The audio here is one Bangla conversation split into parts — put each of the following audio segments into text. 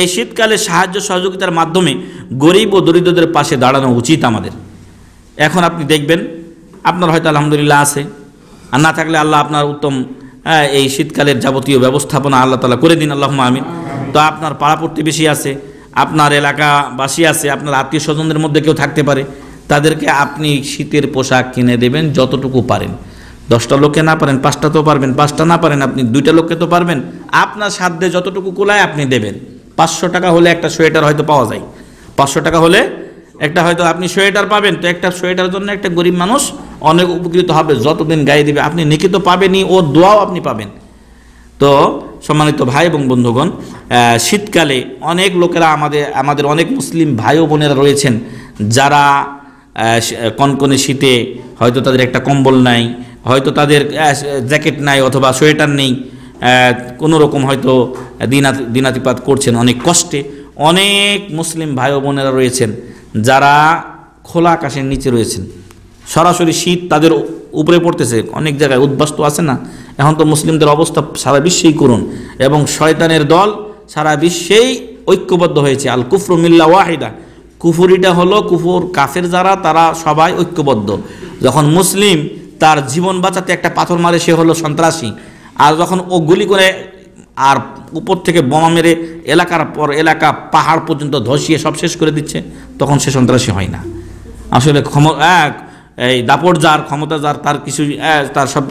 এই শীতকালে সাহায্য সহযোগিতার মাধ্যমে গরিব ও দরিদ্রদের পাশে দাঁড়ানো উচিত আমাদের। এখন আপনি দেখবেন আপনার হয়তো আলহামদুলিল্লাহ আছে, আর না থাকলে আল্লাহ আপনার উত্তম এই শীতকালের যাবতীয় ব্যবস্থাপনা আল্লাহ তাআলা করে দিন, আল্লাহুম্মা আমিন। তো আপনার পাড়া প্রতিবেশী আছে, আপনার এলাকাবাসী আছে, আপনার আত্মীয় স্বজনদের মধ্যে কেউ থাকতে পারে, তাদেরকে আপনি শীতের পোশাক কিনে দেবেন যতটুকু পারেন। 10টা লোককে না পারেন 5টা তো পারবেন, 5টা না পারেন আপনি 2টা লোককে তো পারবেন। আপনার সাধ্যে যতটুকু কুলায় আপনি দেবেন। 500 টাকা হলে একটা সোয়েটার হয়তো পাওয়া যায়, 500 টাকা হলে একটা হয়তো আপনি সোয়েটার পাবেন। তো একটা সোয়েটারের জন্য একটা গরিব মানুষ অনেক উপকৃত হবে, যতদিন গায়ে দিবে আপনি নেকি তো পাবেনই, ওর দোয়াও আপনি পাবেন। তো সম্মানিত ভাই এবং বন্ধুগণ, শীতকালে অনেক লোকেরা আমাদের অনেক মুসলিম ভাই ও বোনেরা রয়েছেন যারা কনকনে শীতে হয়তো তাদের একটা কম্বল নাই, হয়তো তাদের জ্যাকেট নাই অথবা সোয়েটার নেই, কোনো রকম হয়তো দিনাতিপাত করছেন অনেক কষ্টে। অনেক মুসলিম ভাই ও বোনেরা রয়েছেন যারা খোলা আকাশের নিচে রয়েছেন, সরাসরি শীত তাদের উপরে পড়তেছে। অনেক জায়গায় উদ্বাস্তু আছে না, এখন তো মুসলিমদের অবস্থা সারা বিশ্বেই করুন, এবং শয়তানের দল সারা বিশ্বেই ঐক্যবদ্ধ হয়েছে। আল কুফরু মিল্লা ওয়াহিদা, কুফুরিটা হলো কুফর, কাফের যারা তারা সবাই ঐক্যবদ্ধ। যখন মুসলিম তার জীবন বাঁচাতে একটা পাথর মারে সে হলো সন্ত্রাসী, আর যখন ও গুলি করে আর উপর থেকে বোমা মেরে এলাকার পর এলাকা পাহাড় পর্যন্ত ধসিয়ে সব শেষ করে দিচ্ছে, তখন সে সন্ত্রাসী হয় না। আসলে এই দাপট যার, ক্ষমতা যার, তার কিছু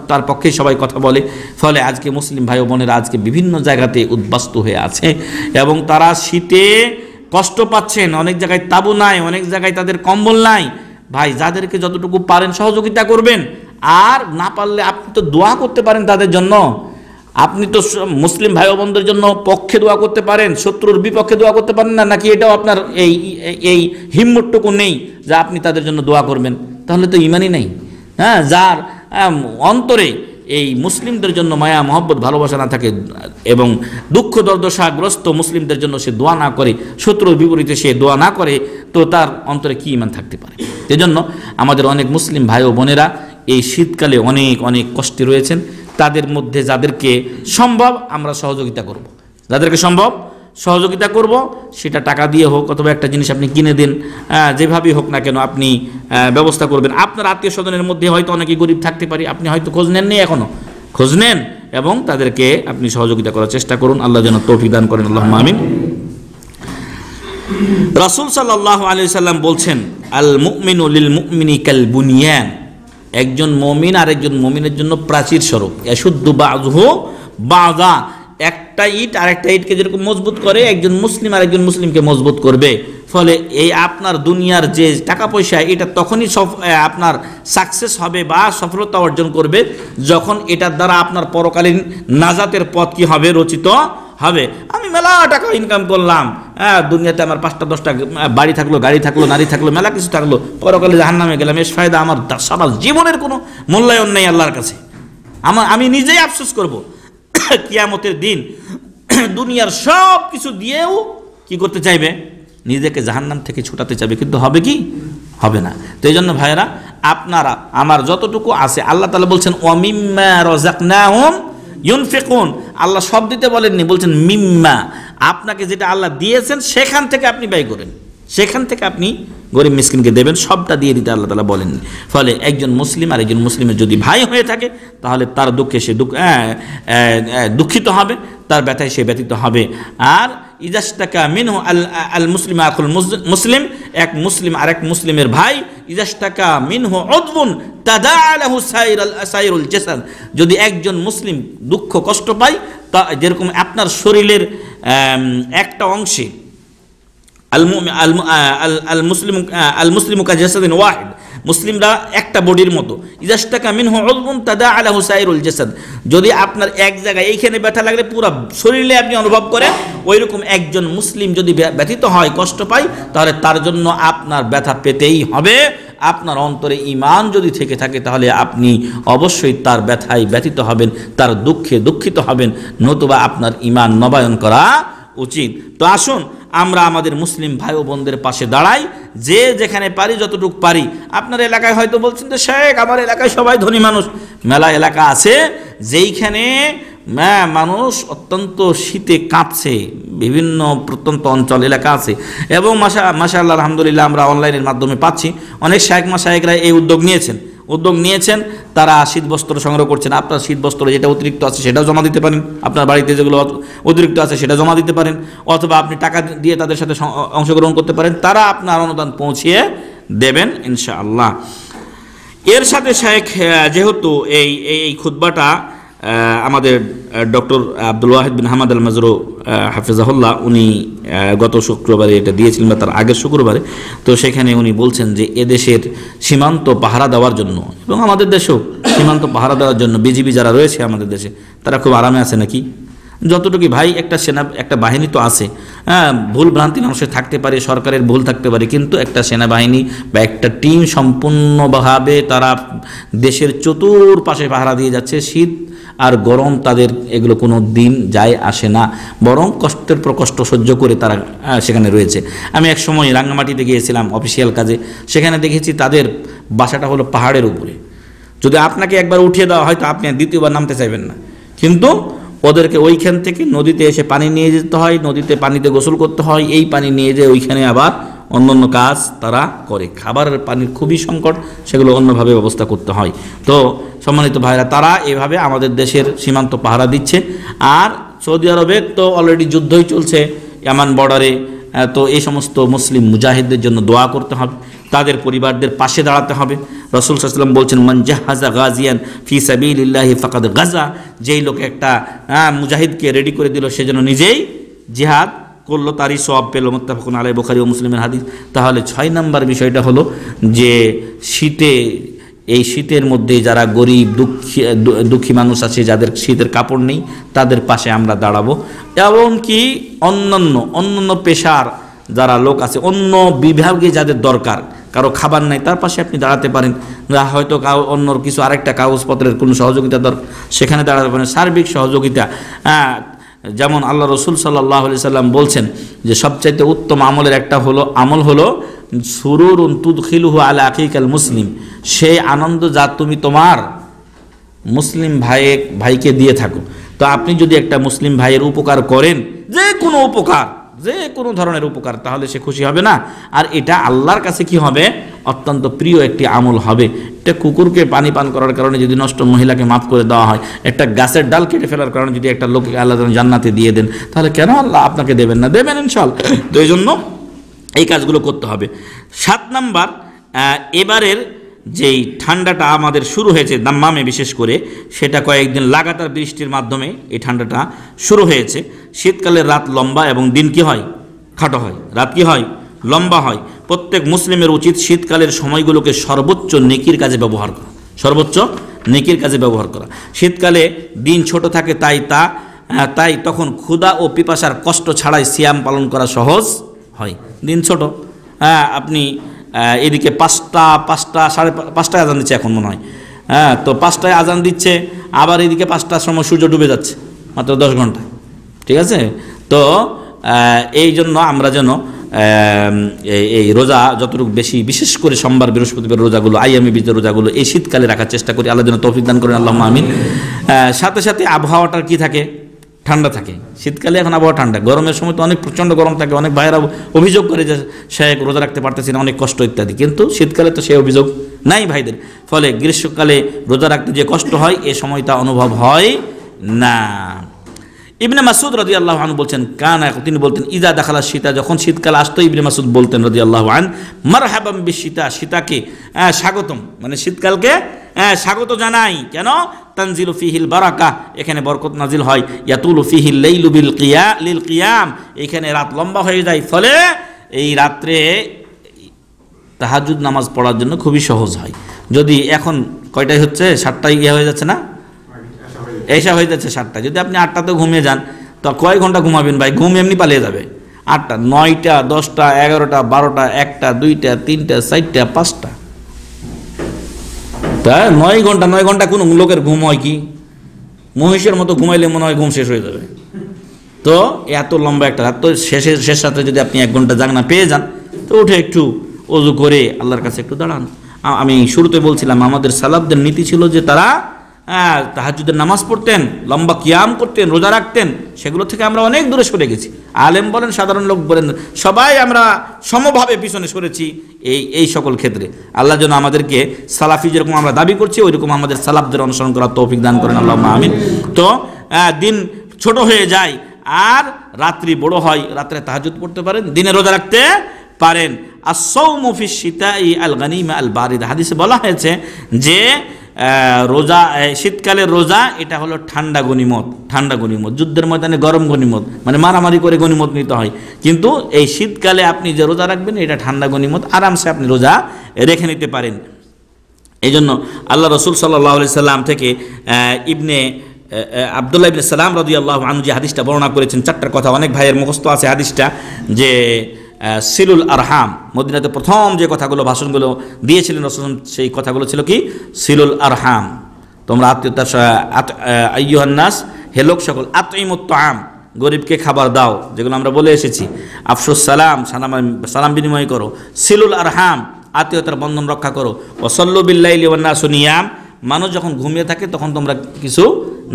তার পক্ষেই সবাই কথা বলে। ফলে আজকে মুসলিম ভাই ও বোনেরা আজকে বিভিন্ন জায়গাতে উদ্বাস্তু হয়ে আছে এবং তারা শীতে কষ্ট পাচ্ছেন। অনেক জায়গায় তাঁবু নাই, অনেক জায়গায় তাদের কম্বল নাই। ভাই, যাদেরকে যতটুকু পারেন সহযোগিতা করবেন, আর না পারলে আপনি তো দোয়া করতে পারেন তাদের জন্য। আপনি তো মুসলিম ভাই বোনদের জন্য পক্ষে দোয়া করতে পারেন, শত্রুর বিপক্ষে দোয়া করতে পারেন না, নাকি এটাও আপনার এই হিম্মতটুকু নেই যে আপনি তাদের জন্য দোয়া করবেন? তাহলে তো ইমানই নেই। হ্যাঁ, যার অন্তরে এই মুসলিমদের জন্য মায়া মহব্বত ভালোবাসা না থাকে এবং দুঃখ দুর্দশাগ্রস্ত মুসলিমদের জন্য সে দোয়া না করে, শত্রুর বিপরীতে সে দোয়া না করে, তো তার অন্তরে কি ইমান থাকতে পারে? এজন্য আমাদের অনেক মুসলিম ভাই ও বোনেরা এই শীতকালে অনেক অনেক কষ্টে রয়েছেন। তাদের মধ্যে যাদেরকে সম্ভব আমরা সহযোগিতা করব, যাদেরকে সম্ভব সহযোগিতা করব, সেটা টাকা দিয়ে হোক অথবা একটা জিনিস আপনি কিনে দিন, যেভাবেই হোক না কেন আপনি ব্যবস্থা করবেন। আপনার আত্মীয় স্বজনের মধ্যে হয়তো অনেকে গরিব থাকতে পারে, আপনি হয়তো খোঁজ নেননি, এখনও খোঁজ নেন এবং তাদেরকে আপনি সহযোগিতা করার চেষ্টা করুন। আল্লাহ যেন তৌফিক দান করেন, আল্লাহুম্মা আমিন। রাসূল সাল্লাল্লাহু আলাইহি সাল্লাম বলছেন, আল মুমিনু লিল মুমিনি কাল বুনিয়ান, একজন মুমিন আর একজন মুমিনের জন্য প্রাচীর স্বরূপ। ইয়াশুদ্দু বাযুহু বাযা, একটা ইট আর একটা ইটকে যেরকম মজবুত করে, একজন মুসলিম আর একজন মুসলিমকে মজবুত করবে। ফলে এই আপনার দুনিয়ার যে টাকা পয়সা, এটা তখনই আপনার সাকসেস হবে বা সফলতা অর্জন করবে যখন এটার দ্বারা আপনার পরকালীন নাজাতের পথ কি হবে, রচিত হবে। আমি মেলা টাকা ইনকাম করলাম, দুনিয়াতে আমার 5টা 10টা বাড়ি থাকলো, গাড়ি থাকলো, নারী থাকলো, মেলা কিছু থাকলো, পরকালে জাহান্নামে গেলাম, এর ফায়দা আমার সারা জীবনের কোনো মূল্যায়ন নেই আল্লাহর কাছে। আমি নিজেই আফসোস করব কিয়ামতের দিন। দুনিয়ার সব কিছু দিয়েও কি করতে চাইবে? নিজেকে জাহান্নাম থেকে ছুটাতে চাইবে, কিন্তু হবে কি? হবে না। তো এই জন্য ভাইয়েরা, আপনারা আমার যতটুকু আছে, আল্লাহ তাআলা বলছেন ওয়া মিম্মা রাযাকনাহুম ইউনফিকুন, আল্লাহ সব দিতে বলেননি, বলছেন মিম্মা, আপনাকে যেটা আল্লাহ দিয়েছেন সেখান থেকে আপনি ব্যয় করেন, সেখান থেকে আপনি গরিব মিসকিনকে দেবেন, সবটা দিয়ে দিতে আল্লাহ তাআলা বলেননি। ফলে একজন মুসলিম আর একজন মুসলিমের যদি ভাই হয়ে থাকে, তাহলে তার দুঃখে সে দুঃখিত হবে, তার ব্যথায় সে ব্যথিত হবে। আর ইজাশতাকা মিনহু আল মুসলিম আখুল মুসলিম, এক মুসলিম আর এক মুসলিমের ভাই, ইজাশতাকা মিনহু উযবুন তাদাআলাহু সাইরুল জাসাদ, যদি একজন মুসলিম দুঃখ কষ্ট পায়, তা যেরকম আপনার শরীরের একটা অংশে আল মুসলিমু কাজাসাদিন ওয়াহিদ, মুসলিমরা একটা বডির মতো। ইজাশতাকা মিনহু উযবুন তাদাআলাহু সাইরুল জাসাদ, যদি আপনার এক জায়গায় এইখানে ব্যথা লাগলে পুরো শরীরে আপনি অনুভব করেন, ওইরকম একজন মুসলিম যদি ব্যথিত হয়, কষ্ট পায়, তাহলে তার জন্য আপনার ব্যথা পেতেই হবে। আপনার অন্তরে ঈমান যদি থেকে থাকে, তাহলে আপনি অবশ্যই তার ব্যথায় ব্যথিত হবেন, তার দুঃখে দুঃখিত হবেন, নতুবা আপনার ঈমান নবায়ন করা উচিত। তো আসুন আমরা আমাদের মুসলিম ভাই ও বোনদের পাশে দাঁড়াই, যে যেখানে পারি যতটুকু পারি। আপনার এলাকায় হয়তো বলছেন যে শেখ আমার এলাকায় সবাই ধনী মানুষ, মেলা এলাকা আছে যেইখানে মানুষ অত্যন্ত শীতে কাঁপছে, বিভিন্ন প্রত্যন্ত অঞ্চল এলাকা আছে। এবং মাশাআল্লাহ আলহামদুলিল্লাহ আমরা অনলাইনের মাধ্যমে পাচ্ছি অনেক শায়েখ মাশায়েখরা এই উদ্যোগ নিয়েছেন, তারা শীতবস্ত্র সংগ্রহ করছেন। আপনার শীতবস্ত্র যেটা অতিরিক্ত আছে সেটাও জমা দিতে পারেন, আপনার বাড়িতে যেগুলো অতিরিক্ত আছে সেটা জমা দিতে পারেন, অথবা আপনি টাকা দিয়ে তাদের সাথে অংশগ্রহণ করতে পারেন, তারা আপনার অনুদান পৌঁছিয়ে দেবেন ইনশাআল্লাহ। এর সাথে শায়েখ যেহেতু এই খুতবাটা আমাদের doctor Abdul Wahid bin Hamad al Mazrou হাফিজাহুল্লাহ উনি গত শুক্রবারে এটা দিয়েছিলেন বা তার আগের শুক্রবারে, তো সেখানে উনি বলছেন যে এদেশের সীমান্ত পাহারা দেওয়ার জন্য এবং আমাদের দেশেও সীমান্ত পাহারা দেওয়ার জন্য বিজিবি যারা রয়েছে আমাদের দেশে তারা খুব আরামে আছে নাকি? যতটুকু ভাই একটা বাহিনী তো আছে, ভুল ভ্রান্তি মানুষের থাকতে পারে, সরকারের ভুল থাকতে পারে, কিন্তু একটা সেনাবাহিনী বা একটা টিম সম্পূর্ণভাবে তারা দেশের চতুর্পাশে পাহারা দিয়ে যাচ্ছে। শীত আর গরম তাদের এগুলো কোনো দিন যায় আসে না, বরং কষ্টের পর কষ্ট সহ্য করে তারা সেখানে রয়েছে। আমি এক সময় রাঙ্গামাটিতে গিয়েছিলাম অফিসিয়াল কাজে, সেখানে দেখেছি তাদের বাসাটা হলো পাহাড়ের উপরে। যদি আপনাকে একবার উঠিয়ে দেওয়া হয় তো আপনি দ্বিতীয়বার নামতে চাইবেন না, কিন্তু ওদেরকে ওইখান থেকে নদীতে এসে পানি নিয়ে যেতে হয়, নদীতে পানিতে গোসল করতে হয়, এই পানি নিয়ে যেয়ে ওইখানে আবার অন্য কাজ তারা করে। খাবারের পানির খুবই সংকট, সেগুলো অন্যভাবে ব্যবস্থা করতে হয়। তো সম্মানিত ভাইরা, তারা এভাবে আমাদের দেশের সীমান্ত পাহারা দিচ্ছে। আর সৌদি আরবে তো অলরেডি যুদ্ধই চলছে ইয়ামান বর্ডারে, তো এই সমস্ত মুসলিম মুজাহিদদের জন্য দোয়া করতে হবে, তাদের পরিবারদের পাশে দাঁড়াতে হবে। রাসূল সাল্লাল্লাহু আলাইহি ওয়াসাল্লাম বলছেন, মান জাহাজা গাজিয়ান ফি সাবিলিল্লাহি ফাকাদ গাজা, যেই লোক একটা মুজাহিদকে রেডি করে দিল সে যেন নিজেই জিহাদ করলো, তারই সওয়াব পেল। মুত্তাফাকুন আলাইহি, বুখারী ও মুসলিমের হাদিস। তাহলে 6 নম্বর বিষয়টা হলো যে এই শীতের মধ্যে যারা গরিব দুঃখী মানুষ আছে, যাদের শীতের কাপড় নেই, তাদের পাশে আমরা দাঁড়াবো। এমনকি অন্যান্য পেশার যারা লোক আছে, অন্য বিভাগে যাদের দরকার, কারো খাবার নাই, তার পাশে আপনি দাঁড়াতে পারেন। হয়তো অন্যর কিছু আরেকটা কাগজপত্রের কোনো সহযোগিতা দরকার, সেখানে দাঁড়াতে পারেন। সার্বিক সহযোগিতা, যেমন আল্লাহ রসুল সাল্লাল্লাহু আলাইহি সাল্লাম বলছেন যে সবচাইতে উত্তম আমলের একটা আমল হলো সুরুরুন তুদখিলুহু আলা আখিকাল মুসলিম, সেই আনন্দ যা তুমি তোমার মুসলিম ভাইকে দিয়ে থাকো। তো আপনি যদি একটা মুসলিম ভাইয়ের উপকার করেন, যে কোনো ধরনের উপকার, তাহলে সে খুশি হবে না? আর এটা আল্লাহর কাছে কি হবে? অত্যন্ত প্রিয় একটি আমল হবে। একটা কুকুরকে পানি পান করার কারণে যদি নষ্ট মহিলাকে মাফ করে দেওয়া হয়, একটা গাছের ডাল কেটে ফেলার কারণে যদি একটা লোককে আল্লাহ জান্নাতে দিয়ে দেন, তাহলে কেন আল্লাহ আপনাকে দেবেন না? দেবেন ইনশাআল্লাহ। তো এই জন্য এই কাজগুলো করতে হবে। 7 নাম্বার, এবারের যেই ঠান্ডাটা আমাদের শুরু হয়েছে দাম্মামে বিশেষ করে, সেটা কয়েকদিন লাগাতার বৃষ্টির মাধ্যমে এই ঠান্ডাটা শুরু হয়েছে। শীতকালের রাত লম্বা এবং দিন কি হয়? খাটো হয়। রাত কি হয়? লম্বা হয়। প্রত্যেক মুসলিমের উচিত শীতকালের সময়গুলোকে সর্বোচ্চ নেকির কাজে ব্যবহার করা। শীতকালে দিন ছোট থাকে, তাই তখন ক্ষুধা ও পিপাসার কষ্ট ছাড়াই সিয়াম পালন করা সহজ হয়। দিন ছোট, আপনি এদিকে 5টা সাড়ে 5টায় আজান দিচ্ছে এখন মনে হয়, তো 5টায় আজান দিচ্ছে, আবার এদিকে 5টার সময় সূর্য ডুবে যাচ্ছে, মাত্র 10 ঘন্টা, ঠিক আছে? তো এই জন্য আমরা যেন এই রোজা যতটুকু বেশি, বিশেষ করে সোমবার বৃহস্পতিবার রোজাগুলো, আইয়ামে বীজের রোজাগুলো এই শীতকালে রাখার চেষ্টা করি। আল্লাহ যেন তৌফিক দান করেন, আল্লাহুম্মা আমিন। সাথে সাথে আবহাওয়াটার কি থাকে? ঠান্ডা থাকে। শীতকালে এখন আবহাওয়া ঠান্ডা, গরমের সময় তো অনেক প্রচণ্ড গরম থাকে। অনেক ভাইয়েরা অভিযোগ করে যে শেখ রোজা রাখতে পারতেছি না, অনেক কষ্ট ইত্যাদি, কিন্তু শীতকালে তো সেই অভিযোগ নাই ভাইদের। ফলে গ্রীষ্মকালে রোজা রাখতে যে কষ্ট হয়, এ সময়টা অনুভব হয় না। ইবনে মাসউদ রাদিয়াল্লাহু আনহু বলছেন, তিনি বলতেন ইজা দাখালা শীতা, যখন শীতকাল আসতো ইবনে মাসউদ বলতেন রাদিয়াল্লাহু আনহু, মারহাবাম বিশীতা, শীতাকে স্বাগতম, মানে শীতকালকে স্বাগত জানাই। কেন? তানজিলু ফিহিল বারাকা, এখানে বরকত নাজিল হয়। ইয়াতুলু ফিহিল লাইলু লিল কিয়াম, এখানে রাত লম্বা হয়ে যায়, ফলে এই রাত্রে তাহাজ্জুদ নামাজ পড়ার জন্য খুবই সহজ হয়। যদি এখন কয়টায় হচ্ছে? 7টায় হয়ে যাচ্ছে না? এসা হয়ে যাচ্ছে 7টা। যদি আপনি 8টাতে ঘুমিয়ে যান, তো কয় ঘন্টা ঘুমাবেন ভাই? ঘুম এমনি পালিয়ে যাবে। 8টা, 9টা, 10টা, 11টা, 12টা, 1টা, 2টা, 3টা, 4টা, 5টা, তা 9 ঘন্টা কোনো লোকের ঘুম হয় কি? মহিষের মতো ঘুমাইলে মনে হয় ঘুম শেষ হয়ে যাবে। তো এত লম্বা একটা রাত, তো শেষ রাতে যদি আপনি 1 ঘন্টা জাগনা পেয়ে যান, তো উঠে একটু ওযু করে আল্লাহর কাছে একটু দাঁড়ান। আমি শুরুতে বলছিলাম আমাদের সালাফদের নীতি ছিল যে তারা তাহাজ্জুদের নামাজ পড়তেন, লম্বা কিয়াম করতেন, রোজা রাখতেন, সেগুলো থেকে আমরা অনেক দূরে সরে গেছি। আলেম বলেন, সাধারণ লোক বলেন, সবাই আমরা সমভাবে পিছনে সরেছি এই সকল ক্ষেত্রে। আল্লাহ যেন আমাদেরকে সালাফি যেরকম আমরা দাবি করছি ওইরকম আমাদের সালাফদের অনুসরণ করার তৌফিক দান করেন, আল্লাহুম্মা আমিন। তো দিন ছোট হয়ে যায় আর রাত্রি বড় হয়, রাত্রে তাহাজ্জুদ পড়তে পারেন, দিনে রোজা রাখতে পারেন। as-sawmu fi ash-shita'i al-ghanima al-barida, হাদিসে বলা হয়েছে যে রোজা, শীতকালের রোজা এটা হলো ঠান্ডা গনিমত। ঠান্ডা গনিমত, যুদ্ধের ময়দানে গরম গনিমত, মানে মারামারি করে গনিমত নিতে হয়, কিন্তু এই শীতকালে আপনি যে রোজা রাখবেন এটা ঠান্ডা গনিমত, আরামসে আপনি রোজা রেখে নিতে পারেন। এই জন্য আল্লাহ রসুল সাল্লাল্লাহু আলাইহি সাল্লাম থেকে আব্দুল্লাহ ইবনে সালাম রাদিয়াল্লাহু আনহু যে হাদিসটা বর্ণনা করেছেন, চারটার কথা অনেক ভাইয়ের মুখস্থ আছে হাদিসটা, যে সিলুল আরহাম, মদিনাতে প্রথম যে কথাগুলো ভাষণগুলো দিয়েছিলেন রাসূল, সেই কথাগুলো ছিল কি? সিলুল আরহাম, তোমরা আত্মীয়তার আইয়ুহান নাস, হে লোক সকল, আতঈমুত তাআম, গরিবকে খাবার দাও, যেগুলো আমরা বলে এসেছি। আফশুস সালাম, সালাম বিনিময় করো। সিলুল আরহাম, আত্মীয়তার বন্ধন রক্ষা করো। ওয়াসাল্লু বিল্লাইলি ওয়ান নাসু নিয়াম, মানুষ যখন ঘুমিয়ে থাকে তখন তোমরা কিছু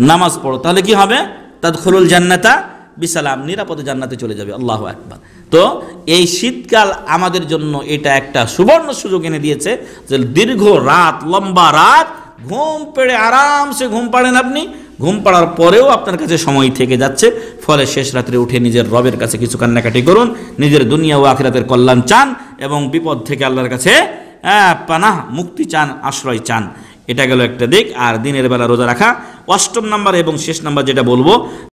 নামাজ পড়ো, তাহলে কি হবে? তাদখুলুল জান্নাতা বিসালাম, নিরাপদে জান্নাতে চলে যাবে। আল্লাহু আকবার। তো এই শীতকাল আমাদের জন্য এটা একটা সুবর্ণ সুযোগ এনে দিয়েছে যে দীর্ঘ রাত, লম্বা রাত ঘুম পেড়ে আরামসে ঘুম পাড়েন আপনি, ঘুম পাড়ার পরেও আপনার কাছে সময় থেকে যাচ্ছে, ফলে শেষ রাত্রে উঠে নিজের রবের কাছে কিছু কান্নাকাটি করুন, নিজের দুনিয়া ও আখিরাতের কল্যাণ চান এবং বিপদ থেকে আল্লাহর কাছে পানাহ, মুক্তি চান, আশ্রয় চান। এটা গেল একটা দিক। আর দিনের বেলা রোজা রাখা। অষ্টম নাম্বার এবং শেষ নাম্বার যেটা বলবো,